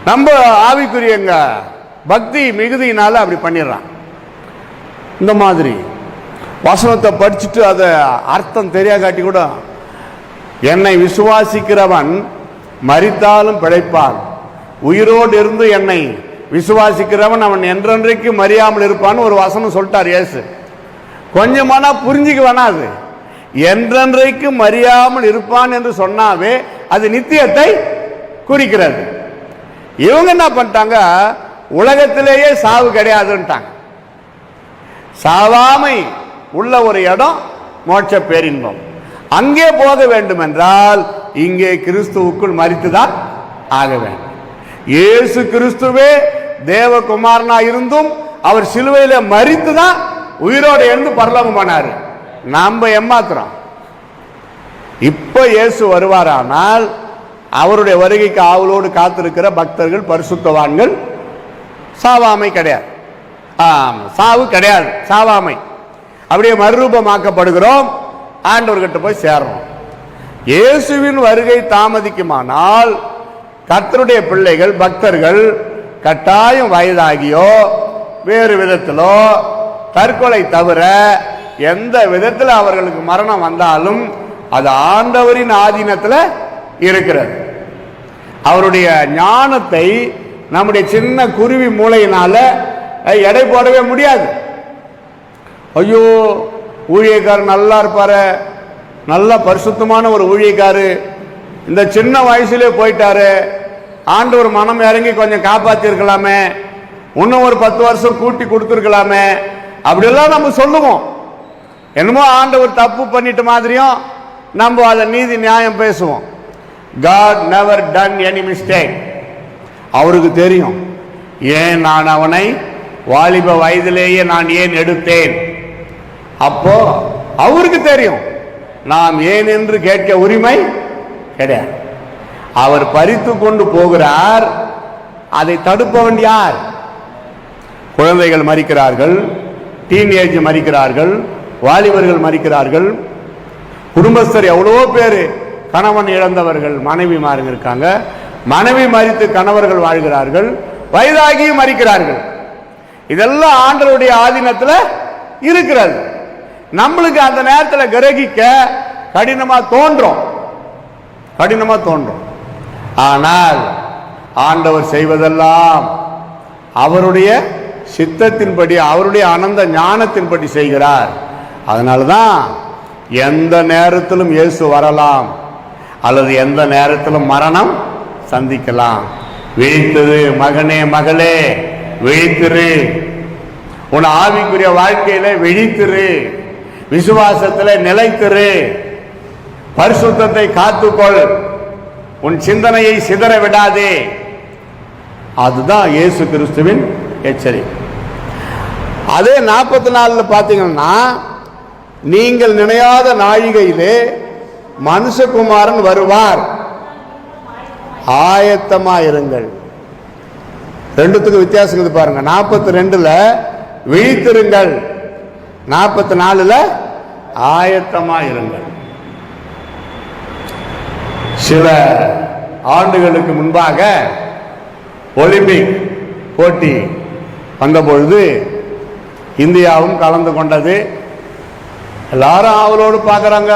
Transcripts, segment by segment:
நம்ம ஆவிக்குரியங்க பக்தி மிகுதியினால அப்படி பண்ணிடுறான். இந்த மாதிரி வசனத்தை படிச்சுட்டு அதை அர்த்தம் தெரியாகாட்டி கூட, என்னை விசுவாசிக்கிறவன் மரித்தாலும் பிழைப்பான், உயிரோடு இருந்து என்னை விசுவாசிக்கிறவன் அவன் என்றென்றைக்கு மறியாமல் இருப்பான்னு ஒரு வசனம் சொல்லிட்டார் இயேசு. கொஞ்சமானா புரிஞ்சுக்க வேணா, அது என்றென்றைக்கு மறியாமல் இருப்பான் என்று சொன்னாவே அது நித்தியத்தை குறிக்கிறது. இவங்க என்ன பண்ணிட்டாங்க, உலகத்திலேயே சாவு கிடையாதுன்ட்டாங்க. சாவாமை உள்ள ஒரு இடம் மோட்ச பேரின்பம். அங்கே போக வேண்டும் என்றால் இங்கே கிறிஸ்துவுக்குள் மரித்துதான் ஆக வேண்டும். இயேசு கிறிஸ்துவே தேவகுமாரனா இருந்தும் அவர் சிலுவையில மரித்துதான் உயிரோடு எழுந்து பரலோகம் போனாரு. நாம ஏமாத்துறோம். இப்ப இயேசு வருவாரானால் அவருடைய வருகைக்கு ஆவலோடு காத்திருக்கிற பக்தர்கள், பரிசுத்தவான்கள் சாவாமை கிடையாது, சாவு கிடையாது, சாவாமை. அப்படியே மறுரூபமாக்கப்படுகிறோம், ஆண்டவர்கிட்ட போய் சேர்றோம். இயேசுவின் வருகை தாமதிக்குமானால் கர்த்தருடைய பிள்ளைகள், பக்தர்கள் கட்டாயம் வயதாகியோ வேறு விதத்திலோ தற்கொலை தவிர எந்த விதத்தில் அவர்களுக்கு மரணம் வந்தாலும் அது ஆண்டவரின் ஆதீனத்தில் இருக்கிறது. அவருடைய ஞானத்தை நம்முடைய சின்ன குருவி மூளையினால எடை போடவே முடியாது. ஐயோ, ஊழியக்காரர் நல்லா இருப்பாரு, நல்ல பரிசுத்தமான ஒரு ஊழியக்காரு, இந்த சின்ன வயசுலே போயிட்டாரு, ஆண்டவர் மனம் இறங்கி கொஞ்சம் காப்பாற்றி இருக்கலாமே, இன்னும் ஒரு 10 வருஷம் கூட்டி கொடுத்துருக்கலாமே, அப்படியெல்லாம் நம்ம சொல்லுவோம். என்னமோ ஆண்டவர் தப்பு பண்ணிட்டு மாதிரியும் நம்ம அதை நீதி நியாயம் பேசுவோம். God never done any mistake. அவருக்கு தெரியும் ஏன் நான் அவனை வாலிப வயதிலேயே நான் ஏன் எடுத்தேன். அப்போ அவருக்கு தெரியும் நாம் ஏன் என்று கேட்க உரிமை கிடையாது. அவர் பறித்து கொண்டு போகிறார். அதை தடுப்பவன் யார்? குழந்தைகள் மரிக்கிறார்கள், டீனேஜ் மரிக்கிறார்கள், வாலிபர்கள் மரிக்கிறார்கள், குடும்பஸ்தர் எவ்வளோ பேர் கணவன் இழந்தவர்கள் மனைவிமாருங்க இருக்காங்க, மனைவி மரித்து கணவர்கள் வாழ்கிறார்கள், வயதாகியும் மரிக்கிறார்கள். இதெல்லாம் ஆண்டவருடைய ஆதீனத்தில் இருக்கிறது. நம்மளுக்கு அந்த நேரத்தில் கிரகிக்க கடினமா தோன்றும். ஆனால் ஆண்டவர் செய்வதெல்லாம் அவருடைய சித்தத்தின்படி, அவருடைய அனந்த ஞானத்தின்படி செய்கிறார். அதனால்தான் எந்த நேரத்திலும் இயேசு வரலாம், அல்லது எந்த நேரத்திலும் மரணம் சந்திக்கலாம். விழித்திரு மகனே, மகளே, விழித்திரு. உன் ஆவிக்குரிய வாழ்க்கையில விழித்திரு, விசுவாசத்தில் நிலைத்திரு, பரிசுத்தத்தை காத்துக்கொள், உன் சிந்தனையை சிதற விடாதே. அதுதான் இயேசு கிறிஸ்துவின் எச்சரிக்கை. அதே 44 பார்த்தீங்கன்னா, நீங்கள் நினையாத நாழிகையிலே மனுஷகுமாரன் வருவார், ஆயத்தமாயிருங்கள். ரெண்டுத்துக்கு வித்தியாசம் இருக்குது பாருங்க. 42ல விழித்திருங்கள், 44ல ஆயத்தமாயிருங்கள். சில ஆண்டுகளுக்கு முன்பாக ஒலிம்பிக் போட்டி வந்தபொழுது இந்தியாவும் கலந்து கொண்டது. எல்லாரும் ஆவலோடு பார்க்குறாங்க.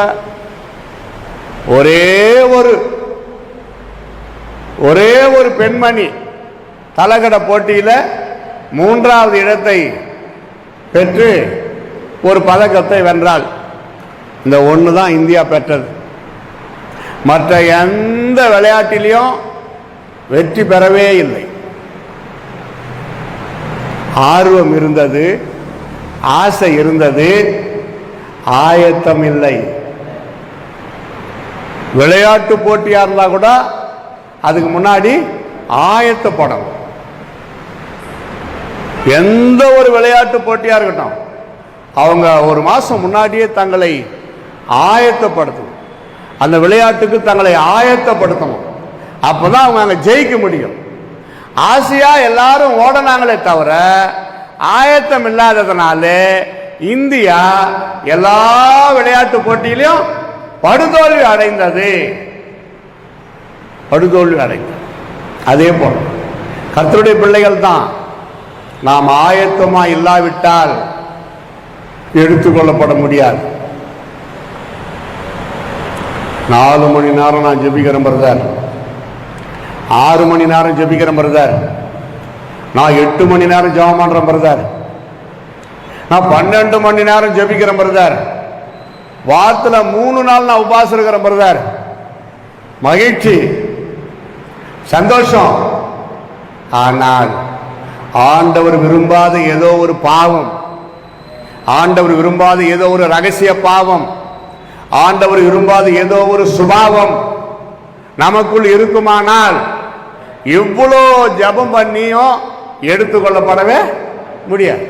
ஒரே ஒரு பெண்மணி தலகட போட்டியில் 3வது இடத்தை பெற்று ஒரு பதக்கத்தை வென்றாள். இந்த ஒன்று தான் இந்தியா பெற்றது. மற்ற எந்த விளையாட்டிலையும் வெற்றி பெறவே இல்லை. ஆர்வம் இருந்தது, ஆசை இருந்தது, ஆயத்தம் இல்லை. விளையாட்டு போட்டியா இருந்தா கூட அதுக்கு முன்னாடி ஆயத்தப்படணும். எந்த ஒரு விளையாட்டு போட்டியா இருக்கட்டும், அவங்க ஒரு மாசம் முன்னாடியே தங்களை ஆயத்தப்படுத்தணும். அந்த விளையாட்டுக்கு தங்களை ஆயத்தப்படுத்தணும். அப்பதான் அவங்க அங்க ஜெயிக்க முடியும். ஆசையா எல்லாரும் ஓடனாங்களே தவிர ஆயத்தம் இல்லாததுனால இந்தியா எல்லா விளையாட்டு போட்டியிலையும் படுதோல்வி அடைந்தது. அதே போல கர்த்தருடைய பிள்ளைகள் தான். நாம் ஆயத்தமா இல்லாவிட்டால் எடுத்துக்கொள்ளப்பட முடியாது. 4 மணி நேரம் நான் ஜெபிக்கிறேன் பிரதர், 6 மணி நேரம் ஜெபிக்கிறேன் பிரதர், நான் 8 மணி நேரம் ஜெபம் பண்றேன் பிரதர், நான் 12 மணி நேரம் ஜெபிக்கிறேன் பிரதர், வாரத்துல 3 நாள் நான் உபவாசம் இருக்கிறேன் பிரதர். மகிழ்ச்சி, சந்தோஷம். ஆனால் ஆண்டவர் விரும்பாத ஏதோ ஒரு பாவம், ஆண்டவர் விரும்பாத ஏதோ ஒரு ரகசிய பாவம், ஆண்டவர் விரும்பாத ஏதோ ஒரு சுபாவம் நமக்குள் இருக்குமானால் இவ்வளோ ஜபம் பண்ணியும் எடுத்துக்கொள்ளப்படவே முடியாது.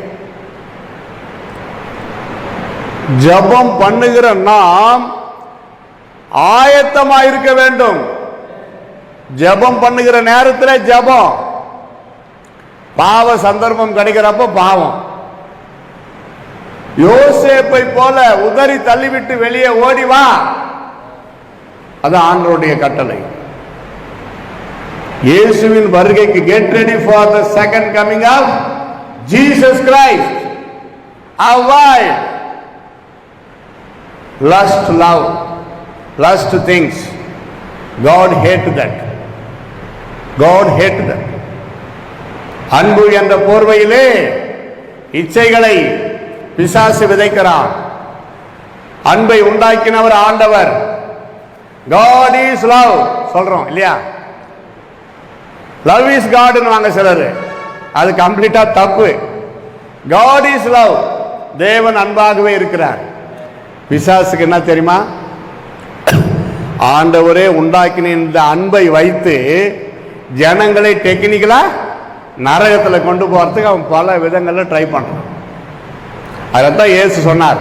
ஜபம் பண்ணுகிற நாம் ஆயத்தமா இருக்க வேண்டும். ஜபம் பண்ணுகிற நேரத்தில் ஜபம், பாவ சந்தர்ப்பம் கிடைக்கிறப்ப பாவம். யோசேப்பை போல உதறி தள்ளிவிட்டு வெளியே ஓடி வா, அது ஆண்டவருடைய கட்டளை. இயேசுவின் வருகைக்கு get ready for the second coming of Jesus Christ. Avoid lust, love, lust things. God hate that. God hate that. அன்பு என்ற போர்வையிலே இச்சைகளை பிசாசு விதைக்கிறான். அன்பை உண்டாக்கினவர் ஆண்டவர். God is love சொல்றோம் இல்லையா? Love is God வாங்க சிலர், அது கம்ப்ளீட்டா தப்பு. God is love, தேவன் அன்பாகவே இருக்கிறார். பிசாசுக்கு என்ன தெரியுமா? ஆண்டவரே உண்டாக்கின இந்த அன்பை வைத்து ஜனங்களை டெக்னிக்கலா நரகத்தில் கொண்டு போறதுக்கு அவன் பல விதங்கள்ல ட்ரை பண்றான். அதைத்தான் இயேசு சொன்னார்,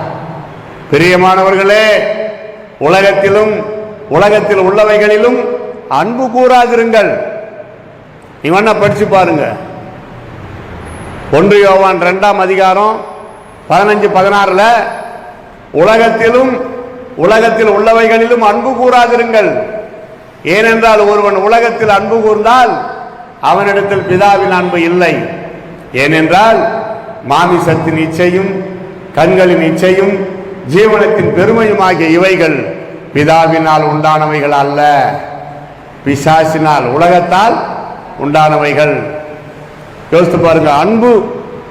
பிரியமானவர்களே, உலகத்தில் உள்ளவைகளிலும் அன்பு கூறாதிருங்கள். இவன படிச்சு பாருங்க, 1 யோவான் 2ஆம் அதிகாரம் 15-16 உலகத்தில் உள்ளவைகளிலும் அன்பு கூறாதிருங்கள். ஏனென்றால் ஒருவன் உலகத்தில் அன்பு கூர்ந்தால் அவனிடத்தில் பிதாவின் அன்பு இல்லை. ஏனென்றால் மாமிசத்தின் இச்சையும் கண்களின் இச்சையும் ஜீவனத்தின் பெருமையும் ஆகிய இவைகள் பிதாவினால் உண்டானவைகள் அல்ல, பிசாசினால் உலகத்தால் உண்டானவைகள். யோசித்து பாருங்க, அன்பு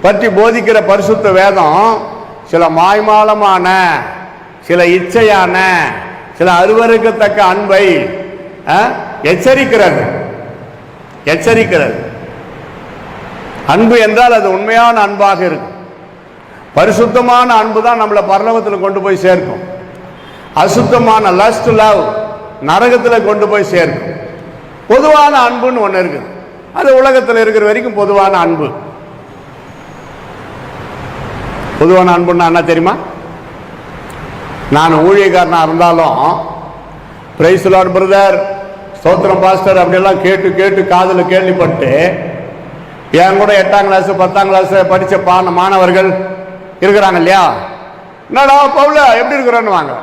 பற்றி போதிக்கிற பரிசுத்த வேதம் சில மாய்மாலமான, சில இச்சையான, சில அருவருக்கத்தக்க அன்பை எச்சரிக்கிறது. அன்பு என்றால் அது உண்மையான அன்பாக இருக்கும். பரிசுத்தமான அன்பு தான் நம்மளை பரலோகத்தில் கொண்டு போய் சேர்க்கும். அசுத்தமான லஸ்ட் லவ் நரகத்தில் கொண்டு போய் சேர்க்கும். பொதுவான அன்புன்னு ஒன்று இருக்குது, அது உலகத்தில் இருக்கிற வரைக்கும் பொதுவான அன்பு. பொதுவான அன்புன்னா என்ன தெரியுமா? நான் ஊழியக்காரனாக இருந்தாலும் பிரைஸ் லார்ட் பிரதர், ஸ்தோத்திரம் பாஸ்டர் அப்படியெல்லாம் கேட்டு கேட்டு காதில் கேள்விப்பட்டு என் கூட 8ஆம் கிளாஸ் 10ஆம் கிளாஸ் படித்த மாணவர்கள் இருக்கிறாங்க இல்லையா? என்னடா பவுல எப்படி இருக்கிறோன்னு வாங்க,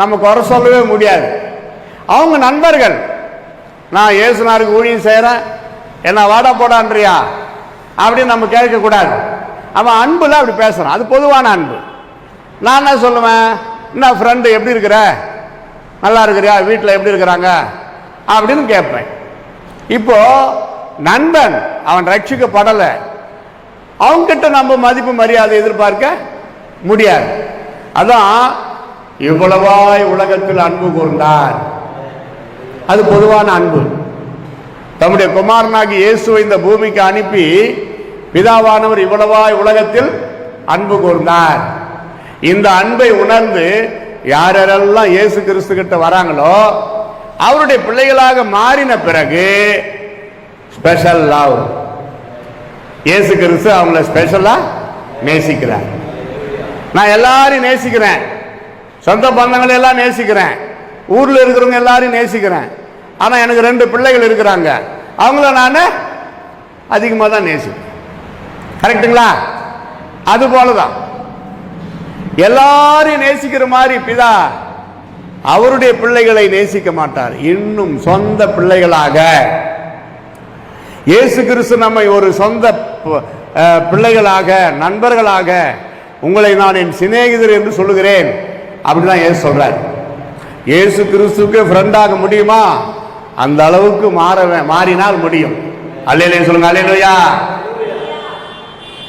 நம்ம குறை சொல்லவே முடியாது. அவங்க நண்பர்கள். நான் இயேசுநாருக்கு ஊழியம் செய்கிறேன், என்ன வாடா போடான்றியா அப்படின்னு நம்ம கேட்கக்கூடாது. அவன் அன்புல அப்படி பேசுறான், அது பொதுவான அன்பு. நான் என்ன சொல்லுவேன், என்ன ஃப்ரெண்டு எப்படி இருக்கிற, நல்லா இருக்கிறியா, வீட்டில் எப்படி இருக்கிறாங்க அப்படின்னு கேட்பேன். இப்போ நண்பன், அவன் ரட்சிக்கப்படலை, அவங்கிட்ட நம்ம மதிப்பு மரியாதை எதிர்பார்க்க முடியாது. அதான் இவ்வளவாய் உலகத்தில் அன்பு கூர்ந்தார், அது பொதுவான அன்பு. தம்முடைய குமாரனாகி இயேசுவை இந்த பூமிக்கு அனுப்பி பிதாவானவர் இவ்வளவாய் உலகத்தில் அன்பு கூர்ந்தார். இந்த அன்பை உணர்ந்து யாரெல்லாம் இயேசு கிறிஸ்து கிட்ட வராங்களோ அவருடைய பிள்ளைகளாக மாறின பிறகு ஸ்பெஷல் லவ், இயேசு கிறிஸ்து அவங்கள ஸ்பெஷலா நேசிக்கிறார். நான் எல்லாரையும் நேசிக்கிறேன், சொந்த பந்தங்களை எல்லாம் நேசிக்கிறேன், ஊர்ல இருக்கிறவங்க எல்லாரையும் நேசிக்கிறேன். ஆனா எனக்கு 2 பிள்ளைகள் இருக்கிறாங்க, அவங்கள நான் அதிகமாக தான் நேசிக்கிறேன். கரெக்டுங்களா? அது போலதான் எல்லாரையும் நேசிக்கிற மாதிரி பிதா அவருடைய பிள்ளைகளை நேசிக்க மாட்டார். இன்னும் சொந்த பிள்ளைகளாக இயேசு கிறிஸ்து நம்மை ஒரு சொந்த பிள்ளைகளாக, நண்பர்களாக, உங்களை நான் என் சிநேகிதர் என்று சொல்லுகிறேன் அப்படிதான் இயேசு சொல்றார். இயேசு கிறிஸ்துக்கு ஃப்ரெண்டாக முடியுமா? அந்த அளவுக்கு மாறினால் முடியும். அல்லேலூயா சொல்லுங்க, அல்லேலூயா.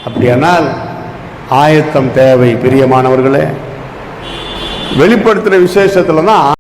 அப்படியானால் ஆயத்தம் தேவை. பிரியமானவர்களே, வெளிப்படுத்துற விசேஷத்துல தான்